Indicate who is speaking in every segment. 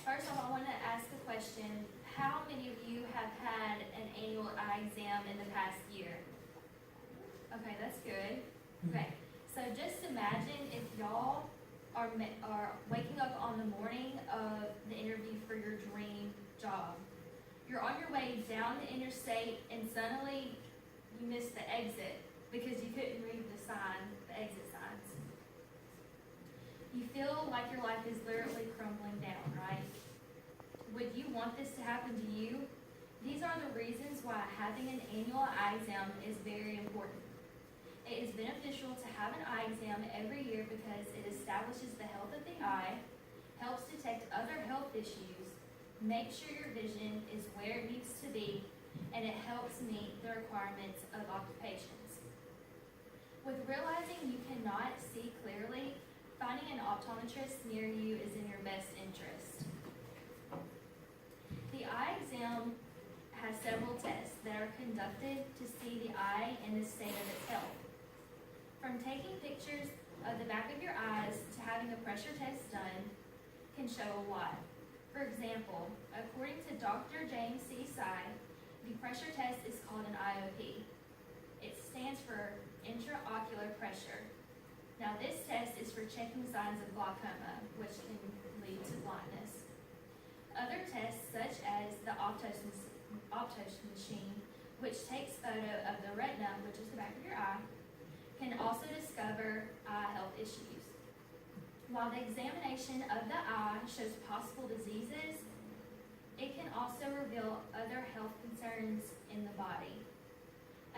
Speaker 1: first off, I want to ask a question. How many of you have had an annual eye exam in the past year? Okay, that's good. Okay, so just imagine if y'all are waking up on the morning of the interview for your dream job. You're on your way down the interstate and suddenly you miss the exit because you couldn't read the exit signs. You feel like your life is literally crumbling down, right? Would you want this to happen to you? These are the reasons why having an annual eye exam is very important. It is beneficial to have an eye exam every year because it establishes the health of the eye, helps detect other health issues, makes sure your vision is where it needs to be, and it helps meet the requirements of occupations. With realizing you cannot see clearly, finding an optometrist near you is in your best interest. The eye exam has several tests that are conducted to see the eye and the state of its health. From taking pictures of the back of your eyes to having a pressure test done can show a lot. For example, according to Dr. James C. Sy, the pressure test is called an IOP. It stands for intraocular pressure. Now this test is for checking signs of glaucoma, which can lead to blindness. Other tests, such as the optos machine, which takes photo of the retina, which is the back of your eye, can also discover eye health issues. While the examination of the eye shows possible diseases, it can also reveal other health concerns in the body.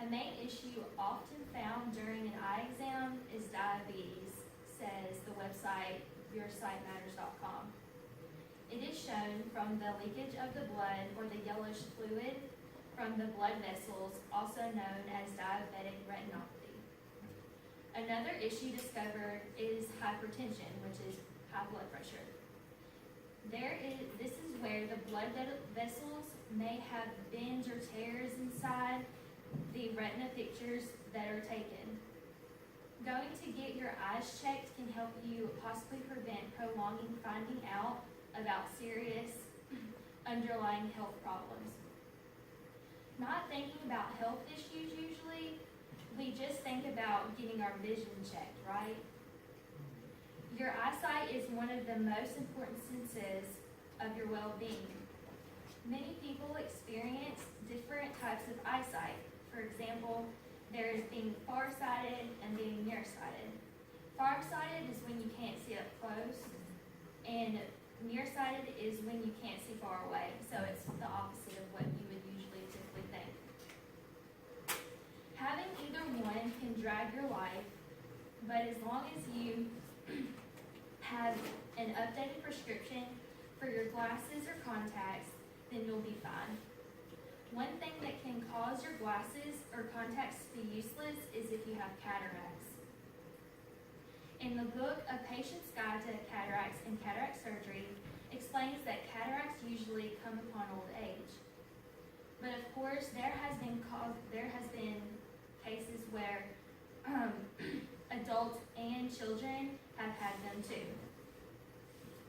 Speaker 1: A main issue often found during an eye exam is diabetes, says the website yoursightmatters.com. It is shown from the leakage of the blood or the yellowish fluid from the blood vessels, also known as diabetic retinopathy. Another issue discovered is hypertension, which is high blood pressure. This is where the blood vessels may have bends or tears inside the retina pictures that are taken. Going to get your eyes checked can help you possibly prevent prolonging finding out about serious underlying health problems. Not thinking about health issues usually, we just think about getting our vision checked, right? Your eyesight is one of the most important senses of your well-being. Many people experience different types of eyesight. For example, there is being farsighted and being nearsighted. Farsighted is when you can't see up close, and nearsighted is when you can't see far away. So it's the opposite of what you would usually typically think. Having either one can drag your life, but as long as you have an updated prescription for your glasses or contacts, then you'll be fine. One thing that can cause your glasses or contacts to be useless is if you have cataracts. In the book A Patient's Guide to Cataracts and Cataract Surgery explains that cataracts usually come upon old age. But of course, there has been cases where adults and children have had them too.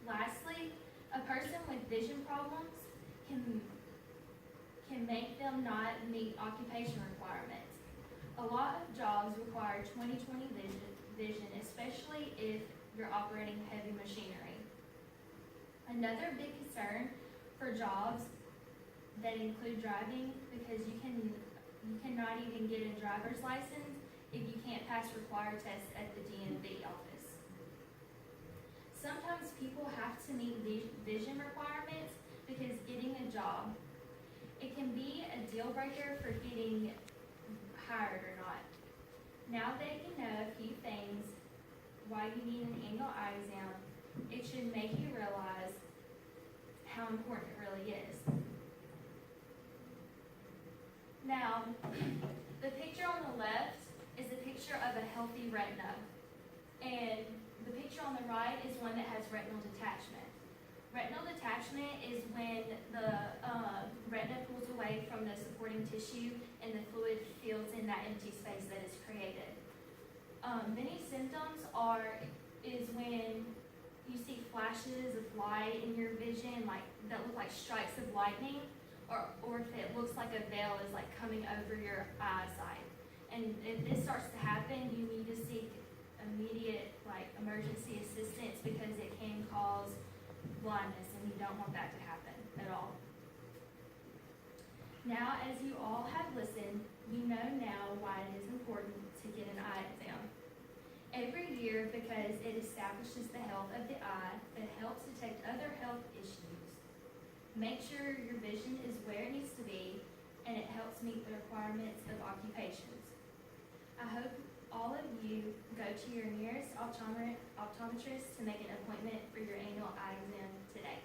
Speaker 1: Lastly, a person with vision problems can make them not meet occupation requirements. A lot of jobs require 20/20 vision, especially if you're operating heavy machinery. Another big concern for jobs that include driving, because you cannot even get a driver's license if you can't pass required tests at the DMV office. Sometimes people have to meet vision requirements because getting a job, it can be a deal breaker for getting hired or not. Now that you know a few things why you need an annual eye exam, it should make you realize how important it really is. Now, the picture on the left is a picture of a healthy retina, and the picture on the right is one that has retinal detachment. Retinal detachment is when the retina pulls away from the supporting tissue and the fluid fills in that empty space that is created. Many symptoms is when you see flashes of light in your vision, like that look like strikes of lightning, or if it looks like a veil is like coming over your eyesight. And if this starts to happen, you need to seek immediate emergency assistance because it can cause blindness, and you don't want that to happen at all. Now, as you all have listened, you know now why it is important to get an eye exam. Every year, because it establishes the health of the eye, it helps detect other health issues. Make sure your vision is where it needs to be, and it helps meet the requirements of occupations. I hope all of you go to your nearest optometrist to make an appointment for your annual eye exam today.